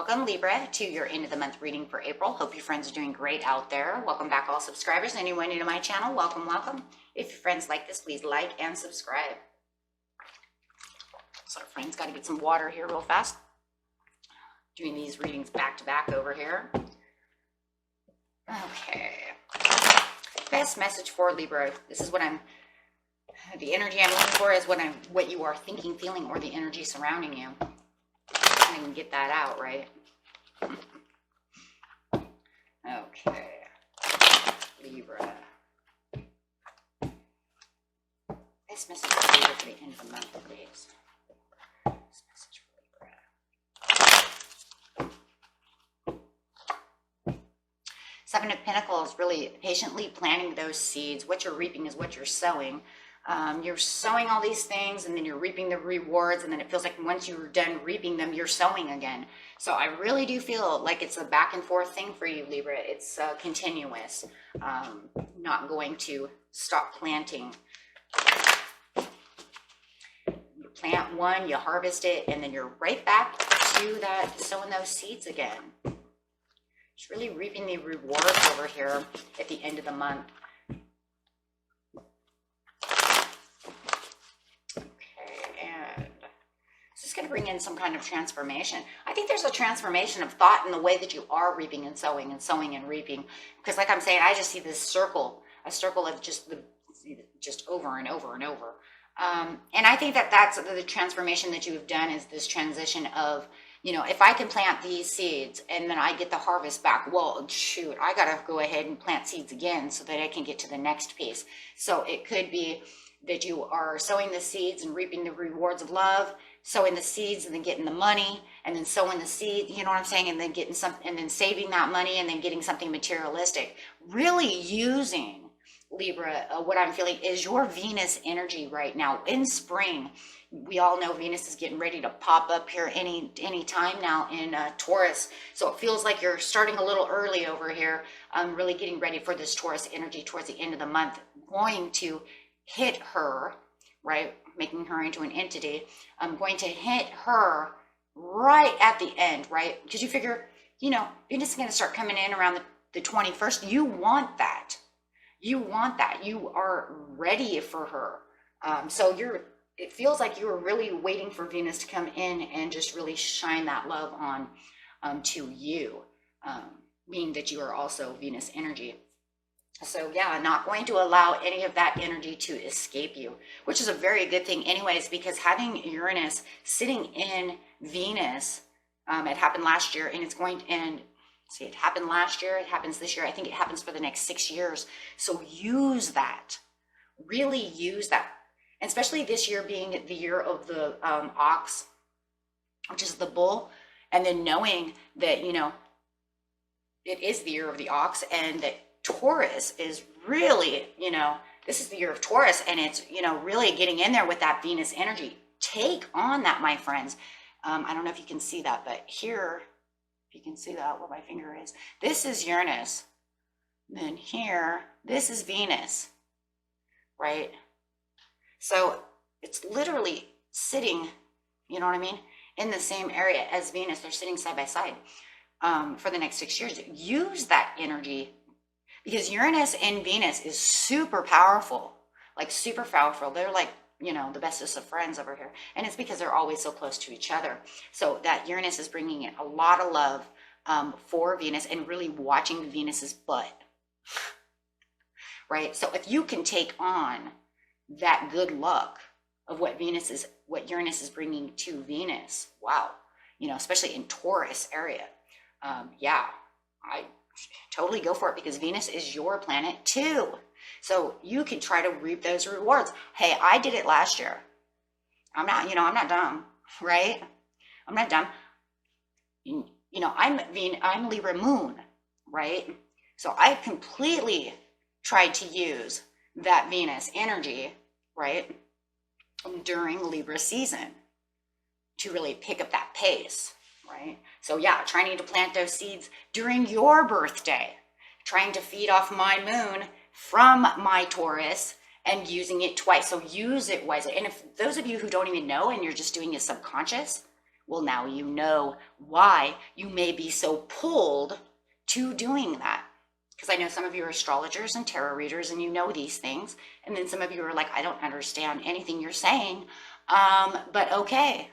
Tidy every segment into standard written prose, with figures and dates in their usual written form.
welcome Libra to your end of the month reading for April. Hope your friends are doing great out there. Welcome back all subscribers. Anyone new to my channel, welcome, welcome. If your friends like this, please like and subscribe. So our friends got to get some water here real fast. Doing these readings back to back over here. Okay. Best message for Libra. This is what the energy I'm looking for is what you are thinking, feeling, or the energy surrounding you. I can get that out, right? Okay. Libra. This message for Libra for the end of the month, please. This message for Libra. Seven of Pentacles, really patiently planting those seeds. What you're reaping is what you're sowing. You're sowing all these things and then you're reaping the rewards, and then it feels like once you're done reaping them, you're sowing again. So I really do feel like it's a back and forth thing for you, Libra. It's continuous, not going to stop planting. You plant one, you harvest it, and then you're right back to that, sowing those seeds again. Just really reaping the rewards over here at the end of the month. Going to bring in some kind of transformation. I think there's a transformation of thought in the way that you are reaping and sowing and reaping. Because like I'm saying, I just see this circle, a circle of just over and over and over. And I think that that's the transformation that you have done, is this transition of, you know, if I can plant these seeds and then I get the harvest back, well, shoot, I got to go ahead and plant seeds again so that I can get to the next piece. So it could be that you are sowing the seeds and reaping the rewards of love, sowing the seeds and then getting the money, and then sowing the seed, you know what I'm saying, and then getting something, and then saving that money, and then getting something materialistic. Really using, Libra, what I'm feeling is your Venus energy right now. In spring, we all know Venus is getting ready to pop up here any time now in Taurus. So it feels like you're starting a little early over here, really getting ready for this Taurus energy towards the end of the month, going to hit her, right? Making her into an entity. I'm going to hit her right at the end, right? Because you figure, you know, Venus is going to start coming in around the 21st. You want that. You want that. You are ready for her. So it feels like you were really waiting for Venus to come in and just really shine that love on to you, being that you are also Venus energy. So yeah, not going to allow any of that energy to escape you, which is a very good thing anyways, because having Uranus sitting in Venus, it happened last year, and it's going to end. See, it happened last year, it happens this year. I think it happens for the next 6 years. So use that, really use that. And especially this year being the year of the ox, which is the bull, and then knowing that, you know, it is the year of the ox, and that Taurus is really, you know, this is the year of Taurus, and it's, you know, really getting in there with that Venus energy. Take on that, my friends. I don't know if you can see that, but here, if you can see that where my finger is, this is Uranus. And then here, this is Venus, right? So it's literally sitting, you know what I mean, in the same area as Venus. They're sitting side by side for the next 6 years. Use that energy, because Uranus and Venus is super powerful, like super powerful. They're like, you know, the bestest of friends over here. And it's because they're always so close to each other. So that Uranus is bringing in a lot of love for Venus, and really watching Venus's butt, right? So if you can take on that good luck of what Uranus is bringing to Venus, wow, you know, especially in Taurus area, yeah, I totally go for it, because Venus is your planet too. So you can try to reap those rewards. Hey, I did it last year. I'm not dumb, right? I'm not dumb. You know, I'm Libra Moon, right? So I completely tried to use that Venus energy, right, during Libra season to really pick up that pace. Right? So yeah, trying to plant those seeds during your birthday, trying to feed off my moon from my Taurus and using it twice. So use it wisely. And if those of you who don't even know and you're just doing it subconscious, Well, now you know why you may be so pulled to doing that. Because I know some of you are astrologers and tarot readers and you know these things. And then some of you are like, I don't understand anything you're saying, but okay.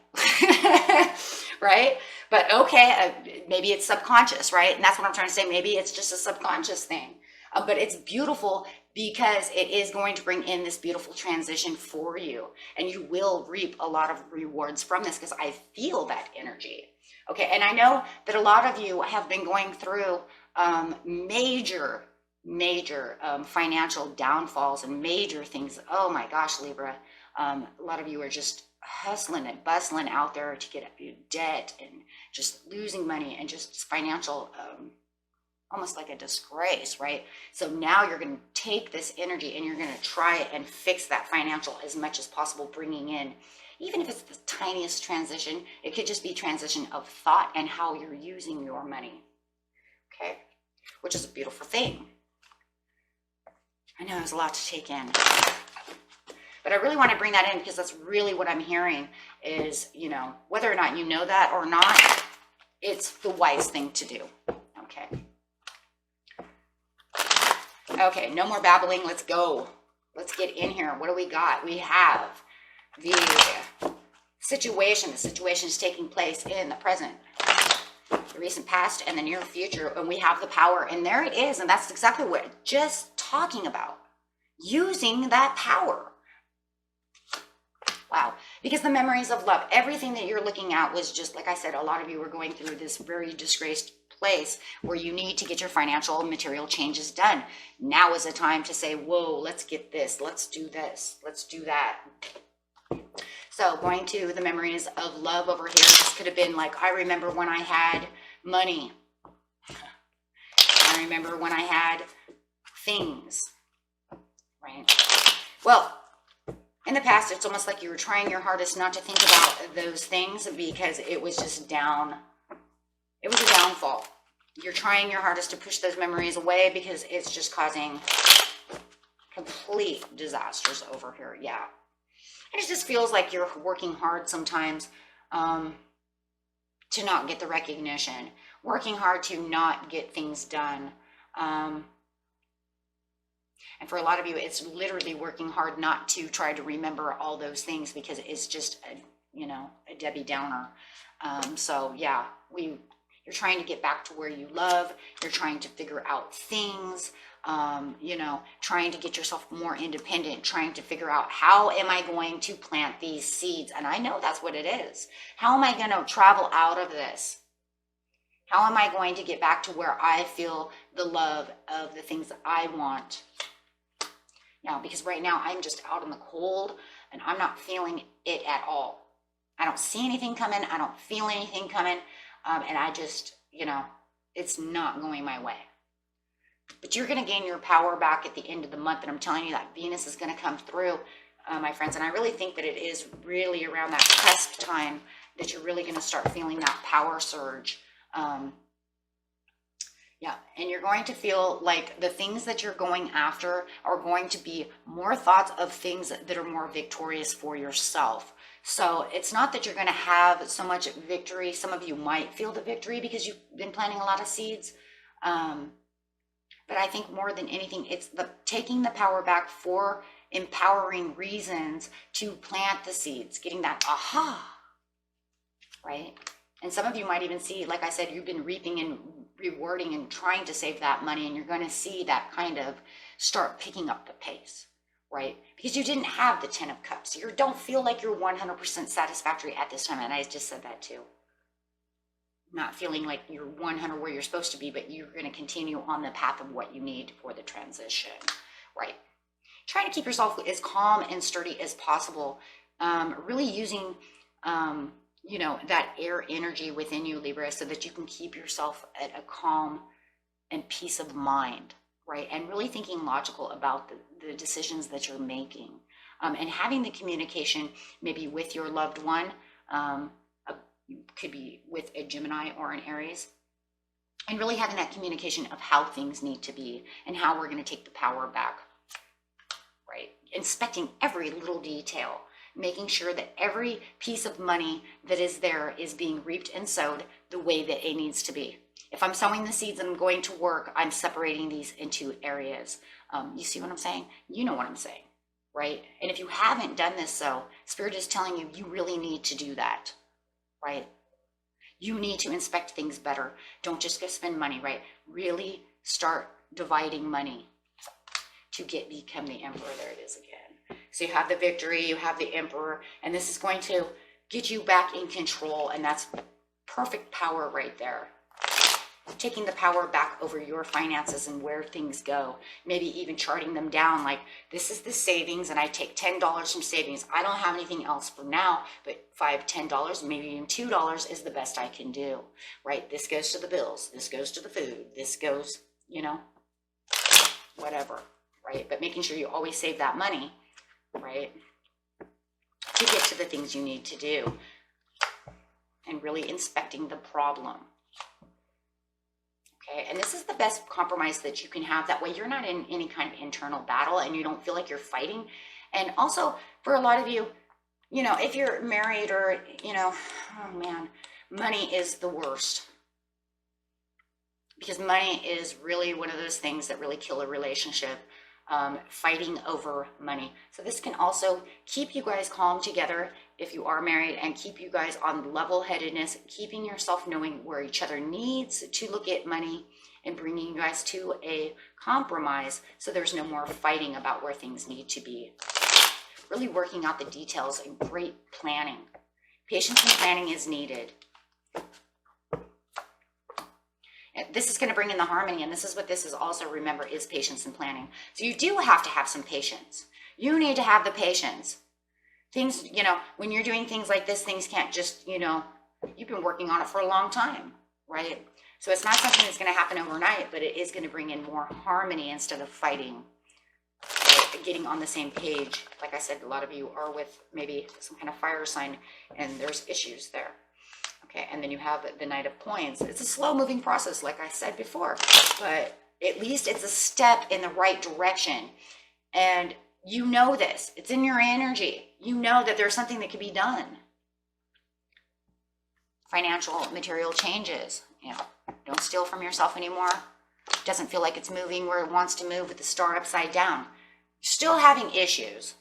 Right? But okay, maybe it's subconscious, right? And that's what I'm trying to say. Maybe it's just a subconscious thing. But it's beautiful because it is going to bring in this beautiful transition for you. And you will reap a lot of rewards from this because I feel that energy. Okay, and I know that a lot of you have been going through major financial downfalls and major things. Oh my gosh, Libra. A lot of you are just hustling and bustling out there to get debt and just losing money and just financial, almost like a disgrace, right? So now you're going to take this energy and you're going to try and fix that financial as much as possible, bringing in, even if it's the tiniest transition, it could just be transition of thought and how you're using your money. Okay, which is a beautiful thing. I know there's a lot to take in, but I really want to bring that in because that's really what I'm hearing is, you know, whether or not you know that or not, it's the wise thing to do. Okay. Okay, no more babbling. Let's go. Let's get in here. What do we got? We have the situation. The situation is taking place in the present, the recent past, and the near future, and we have the power, and there it is, and that's exactly what we're just talking about, using that power. Wow, because the memories of love, everything that you're looking at was just, like I said, a lot of you were going through this very disgraced place where you need to get your financial and material changes done. Now is the time to say, whoa, let's get this, let's do this, let's do that. So going to the memories of love over here, this could have been like, I remember when I had money. I remember when I had things, right? Well, in the past, it's almost like you were trying your hardest not to think about those things because it was just down. It was a downfall. You're trying your hardest to push those memories away because it's just causing complete disasters over here. Yeah. And it just feels like you're working hard sometimes to not get the recognition, working hard to not get things done. And for a lot of you, it's literally working hard not to try to remember all those things because it's just, a Debbie Downer. So yeah, you're trying to get back to where you love. You're trying to figure out things, trying to get yourself more independent, trying to figure out how am I going to plant these seeds? And I know that's what it is. How am I going to travel out of this? How am I going to get back to where I feel the love of the things that I want? Now, because right now I'm just out in the cold and I'm not feeling it at all. I don't see anything coming. I don't feel anything coming. And I just, it's not going my way. But you're going to gain your power back at the end of the month. And I'm telling you that Venus is going to come through, my friends. And I really think that it is really around that cusp time that you're really going to start feeling that power surge. Yeah, and you're going to feel like the things that you're going after are going to be more thoughts of things that are more victorious for yourself. So it's not that you're going to have so much victory. Some of you might feel the victory because you've been planting a lot of seeds. But I think more than anything, it's taking the power back for empowering reasons to plant the seeds, getting that aha, right? And some of you might even see, like I said, you've been reaping and rewarding and trying to save that money, and you're going to see that kind of start picking up the pace, right? Because you didn't have the 10 of Cups. You don't feel like you're 100% satisfactory at this time, and I just said that too. Not feeling like you're 100 where you're supposed to be, but you're going to continue on the path of what you need for the transition, right? Try to keep yourself as calm and sturdy as possible, really using that air energy within you, Libra, so that you can keep yourself at a calm and peace of mind, right? And really thinking logical about the decisions that you're making, and having the communication maybe with your loved one, could be with a Gemini or an Aries, and really having that communication of how things need to be and how we're going to take the power back, right? Inspecting every little detail making sure that every piece of money that is there is being reaped and sowed the way that it needs to be. If I'm sowing the seeds and I'm going to work, I'm separating these into areas. You see what I'm saying? You know what I'm saying, right? And if you haven't done this, so Spirit is telling you, you really need to do that, right? You need to inspect things better. Don't just go spend money, right? Really start dividing money to become the emperor. There it is again. So you have the victory, you have the emperor, and this is going to get you back in control, and that's perfect power right there. Taking the power back over your finances and where things go. Maybe even charting them down, like this is the savings, and I take $10 from savings. I don't have anything else for now, but $5, $10, maybe even $2 is the best I can do, right? This goes to the bills, this goes to the food, this goes, you know, whatever, right? But making sure you always save that money, right, to get to the things you need to do, and really inspecting the problem. Okay, and this is the best compromise that you can have. That way you're not in any kind of internal battle and you don't feel like you're fighting. And also for a lot of you, you know, if you're married or, you know, oh man, money is the worst. Because money is really one of those things that really kill a relationship, fighting over money. So this can also keep you guys calm together if you are married, and keep you guys on level-headedness, keeping yourself knowing where each other needs to look at money, and bringing you guys to a compromise so there's no more fighting about where things need to be. Really working out the details and great planning. Patience and planning is needed. This is going to bring in the harmony, and this is what this is also, remember, is patience and planning. So you do have to have some patience. You need to have the patience. Things, you know, when you're doing things like this, things can't just, you know, you've been working on it for a long time, right? So it's not something that's going to happen overnight, but it is going to bring in more harmony instead of fighting, or getting on the same page. Like I said, a lot of you are with maybe some kind of fire sign, and there's issues there. Okay, and then you have the Knight of Coins. It's a slow moving process, like I said before, but at least it's a step in the right direction. And you know this, it's in your energy. You know that there's something that can be done. Financial, material changes. You know, don't steal from yourself anymore. Doesn't feel like it's moving where it wants to move with the star upside down. Still having issues.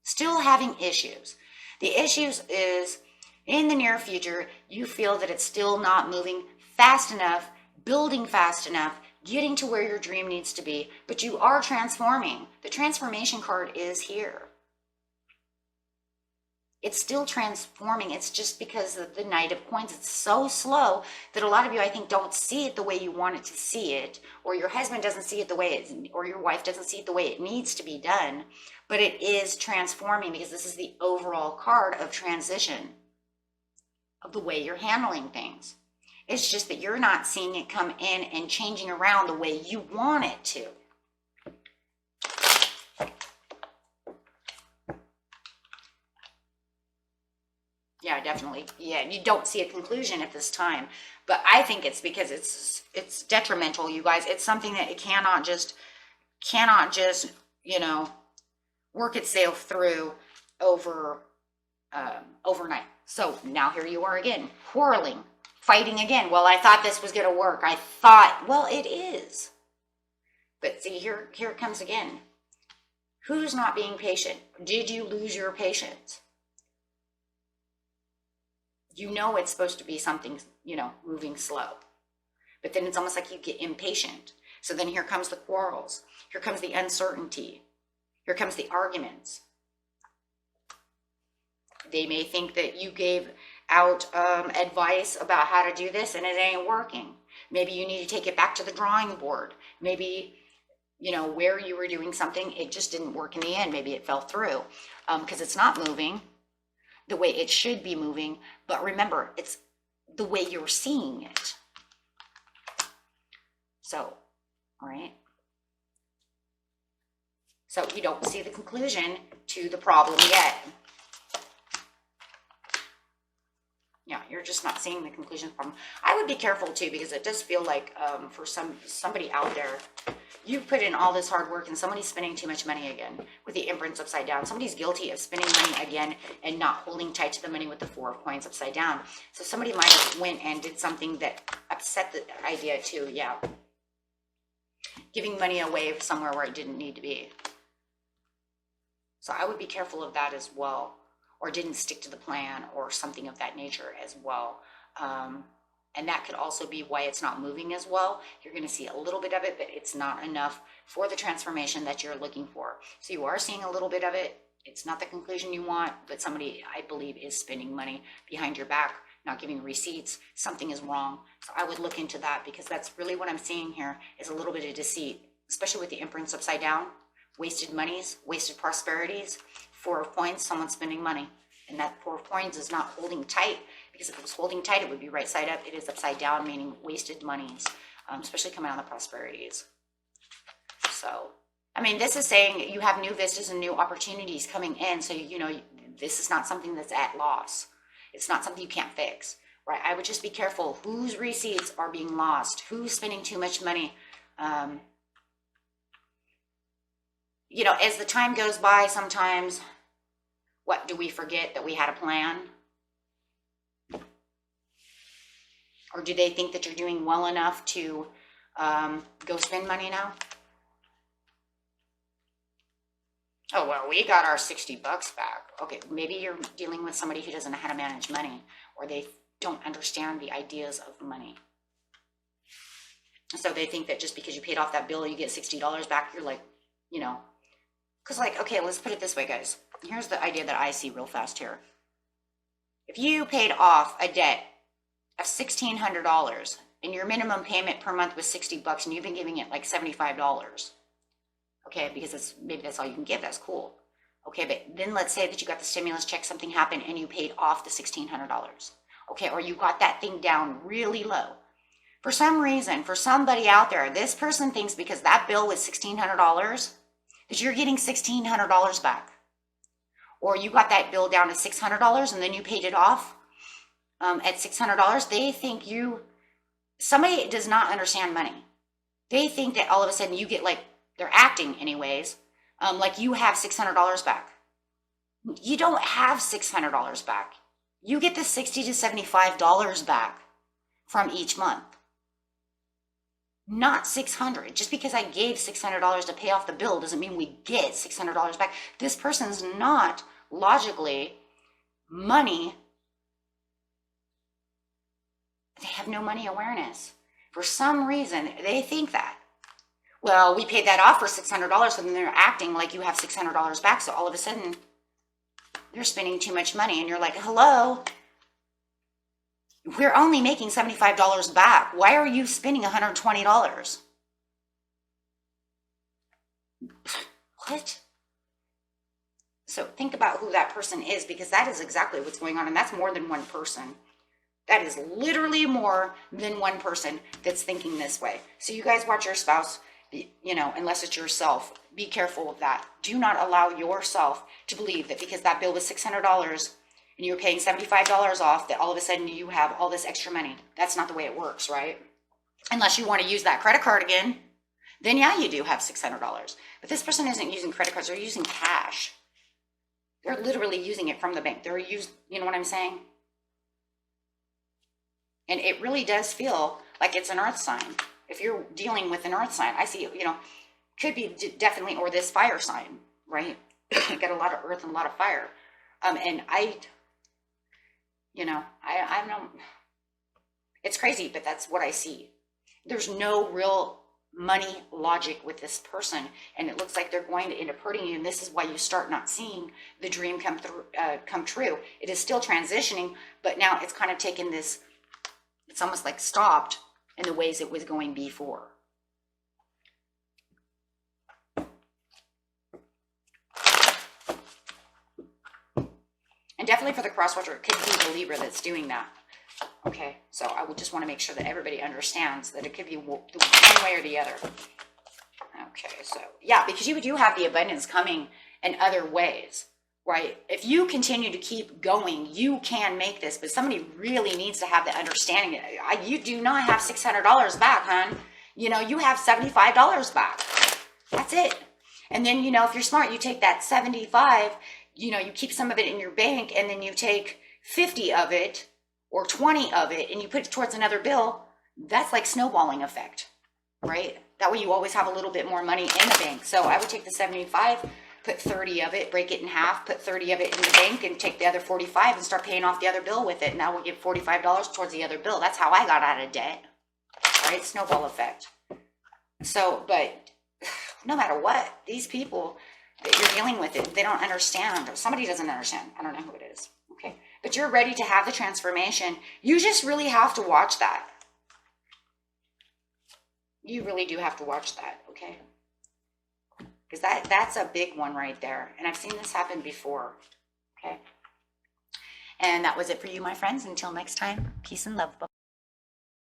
Still having issues. The issues is, in the near future, you feel that it's still not moving fast enough, building fast enough, getting to where your dream needs to be, but you are transforming. The transformation card is here. It's still transforming. It's just because of the Knight of Coins. It's so slow that a lot of you, I think, don't see it the way you want it to see it, or your husband doesn't see it the way it, or your wife doesn't see it the way it needs to be done, but it is transforming because this is the overall card of transition, of the way you're handling things. It's just that you're not seeing it come in and changing around the way you want it to. Yeah, definitely. Yeah, you don't see a conclusion at this time, but I think it's because it's detrimental, you guys. It's something that it cannot just, you know, work itself through overnight. So now here you are again, quarreling, fighting again. Well, I thought this was going to work. I thought, well, it is. But see, here it comes again. Who's not being patient? Did you lose your patience? You know it's supposed to be something, you know, moving slow. But then it's almost like you get impatient. So then here comes the quarrels. Here comes the uncertainty. Here comes the arguments. They may think that you gave out advice about how to do this and it ain't working. Maybe you need to take it back to the drawing board. Maybe, you know, where you were doing something, it just didn't work in the end. Maybe it fell through because it's not moving the way it should be moving. But remember, it's the way you're seeing it. So, all right. So you don't see the conclusion to the problem yet. Yeah, you're just not seeing the conclusion from. I would be careful too, because it does feel like for somebody out there, You've put in all this hard work and somebody's spending too much money again with the Empress upside down. Somebody's guilty of spending money again and not holding tight to the money with the Four of Coins upside down. So somebody might have went and did something that upset the idea too. Yeah. Giving money away somewhere where it didn't need to be. So I would be careful of that as well. Or didn't stick to the plan or something of that nature as well. And that could also be why it's not moving as well. You're going to see a little bit of it, but it's not enough for the transformation that you're looking for. So you are seeing a little bit of it. It's not the conclusion you want, but somebody, I believe, is spending money behind your back, not giving receipts. Something is wrong. So I would look into that, because that's really what I'm seeing here is a little bit of deceit, especially with the Empress upside down. Wasted monies, wasted prosperities. Four of Coins, someone's spending money. And that Four of Coins is not holding tight, because if it was holding tight, it would be right side up. It is upside down, meaning wasted monies, especially coming on the prosperities. So, I mean, this is saying you have new vistas and new opportunities coming in. So, you know, this is not something that's at loss. It's not something you can't fix, right? I would just be careful whose receipts are being lost, who's spending too much money. You know, as the time goes by, sometimes, what, do we forget that we had a plan? Or do they think that you're doing well enough to go spend money now? Oh, well, we got our 60 bucks back. Okay, maybe you're dealing with somebody who doesn't know how to manage money, or they don't understand the ideas of money. So they think that just because you paid off that bill, you get $60 back. You're like, you know, because like, okay, let's put it this way, guys. Here's the idea that I see real fast here. If you paid off a debt of $1,600 and your minimum payment per month was 60 bucks and you've been giving it like $75, okay, because it's, maybe that's all you can give, that's cool. Okay, but then let's say that you got the stimulus check, something happened and you paid off the $1,600. Okay, or you got that thing down really low. For some reason, for somebody out there, this person thinks because that bill was $1,600 that you're getting $1,600 back. Or you got that bill down to $600 and then you paid it off at $600. They think somebody does not understand money. They think that all of a sudden you get, like, they're acting anyways, like you have $600 back. You don't have $600 back. You get the $60 to $75 back from each month. Not $600. Just because I gave $600 to pay off the bill doesn't mean we get $600 back. This person's not logically money. They have no money awareness. For some reason, they think that. Well, we paid that off for $600, so then they're acting like you have $600 back. So all of a sudden, they're spending too much money. And you're like, hello? We're only making $75 back. Why are you spending $120? What? So think about who that person is, because that is exactly what's going on. And that's more than one person. That is literally more than one person that's thinking this way. So you guys watch your spouse, you know, unless it's yourself, be careful of that. Do not allow yourself to believe that because that bill was $600 and you're paying $75 off, that all of a sudden you have all this extra money. That's not the way it works, right? Unless you want to use that credit card again, then yeah, you do have $600. But this person isn't using credit cards, they're using cash. They're literally using it from the bank. They're you know what I'm saying? And it really does feel like it's an earth sign. If you're dealing with an earth sign, I see, you know, could be definitely, or this fire sign, right? Got a lot of earth and a lot of fire. And I don't, it's crazy, but that's what I see. There's no real money logic with this person, and it looks like they're going to end up hurting you. And this is why you start not seeing the dream come true. It is still transitioning, but now it's kind of taken this, it's almost like stopped in the ways it was going before. And definitely for the cross watcher, it could be the Libra that's doing that. Okay, so I would just want to make sure that everybody understands that it could be one way or the other. Okay, so yeah, because you do have the abundance coming in other ways, right? If you continue to keep going, you can make this, but somebody really needs to have the understanding. You do not have $600 back, hon. You know, you have $75 back. That's it. And then, you know, if you're smart, you take that 75, you know, you keep some of it in your bank, and then you take 50 of it or 20 of it and you put it towards another bill. That's like snowballing effect, right? That way you always have a little bit more money in the bank. So I would take the 75, put 30 of it, break it in half, put 30 of it in the bank, and take the other 45 and start paying off the other bill with it. And that will give $45 towards the other bill. That's how I got out of debt, right? Snowball effect. So, but no matter what, these people that you're dealing with, it, they don't understand. Or somebody doesn't understand. I don't know who it is. Okay. But you're ready to have the transformation. You just really have to watch that. You really do have to watch that. Okay. Because that's a big one right there. And I've seen this happen before. Okay. And that was it for you, my friends. Until next time, peace and love. Bye.